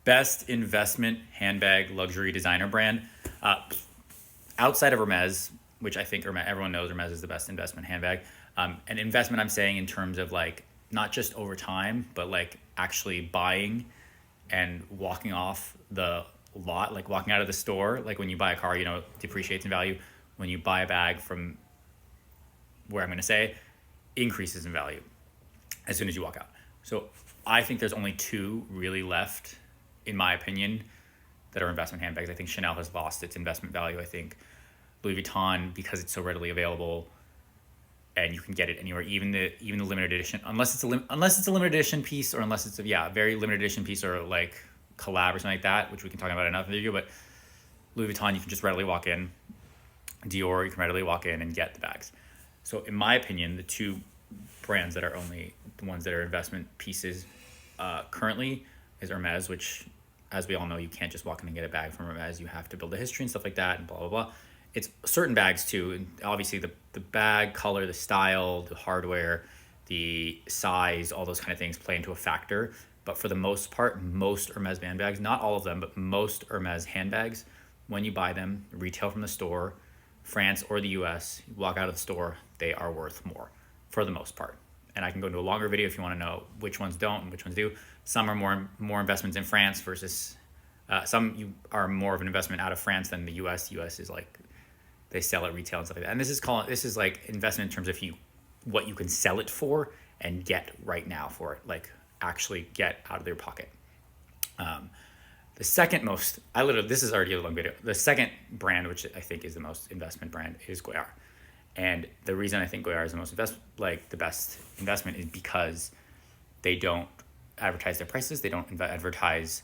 Best investment handbag luxury designer brand. Uh, Outside of Hermes, which I think Hermes, everyone knows Hermes is the best investment handbag. An investment I'm saying in terms of like not just over time, but like actually buying and walking off the lot, like walking out of the store. Like when you buy a car, it depreciates in value. When you buy a bag from where I'm going to say increases in value as soon as you walk out. So I think there's only two really left, in my opinion, that are investment handbags. I think Chanel has lost its investment value. I think Louis Vuitton, because it's so readily available and you can get it anywhere, even the limited edition, unless it's a limited edition piece, or unless it's a very limited edition piece, or like collab or something like that, which we can talk about in another video. But Louis Vuitton, you can just readily walk in. Dior, you can readily walk in and get the bags. So in my opinion, the two brands that are only the ones that are investment pieces currently is Hermes, which, as we all know, you can't just walk in and get a bag from Hermes. You have to build a history and stuff like that and blah, blah, blah. It's certain bags too. And obviously the bag color, the style, the hardware, the size, all those kind of things play into a factor. But for the most part, most Hermes handbags, not all of them, but most Hermes handbags, when you buy them, retail from the store, France or the US, you walk out of the store, they are worth more for the most part. And I can go into a longer video if you want to know which ones don't and which ones do. Some are more investments in France versus some you are more of an investment out of France than the US. The US is like they sell at retail and stuff like that. And this is like investment in terms of what you can sell it for and get right now for it, like actually get out of their pocket. The second most, this is already a long video. The second brand, which I think is the most investment brand, is Goyard. And the reason I think Goyard is the best investment is because they don't advertise their prices. They don't advertise.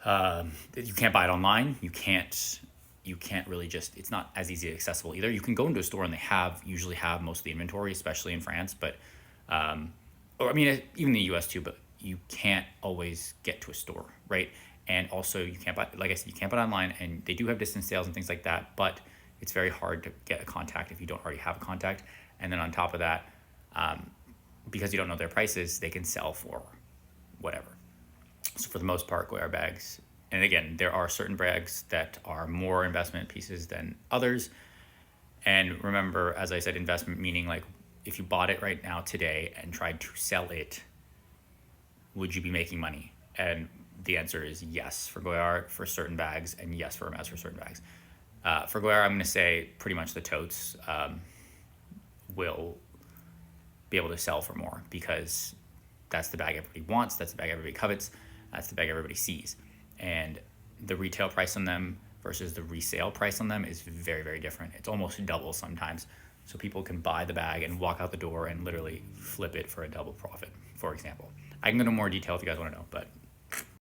You can't buy it online. You can't really just. It's not as easy accessible either. You can go into a store and they usually have most of the inventory, especially in France. But, or I mean, even in the U.S. too. But you can't always get to a store, right? And also you can't buy, like I said, you can't buy it online, and they do have distance sales and things like that, but it's very hard to get a contact if you don't already have a contact. And then on top of that, because you don't know their prices, they can sell for whatever. So for the most part, Goyard bags, and again, there are certain bags that are more investment pieces than others. And remember, as I said, investment meaning like if you bought it right now today and tried to sell it, would you be making money? And the answer is yes for Goyard for certain bags, and yes for Hermes for certain bags. For Goyard, I'm going to say pretty much the totes will be able to sell for more because that's the bag everybody wants, that's the bag everybody covets, that's the bag everybody sees. And the retail price on them versus the resale price on them is very, very different. It's almost double sometimes. So people can buy the bag and walk out the door and literally flip it for a double profit, for example. I can go into more detail if you guys want to know, but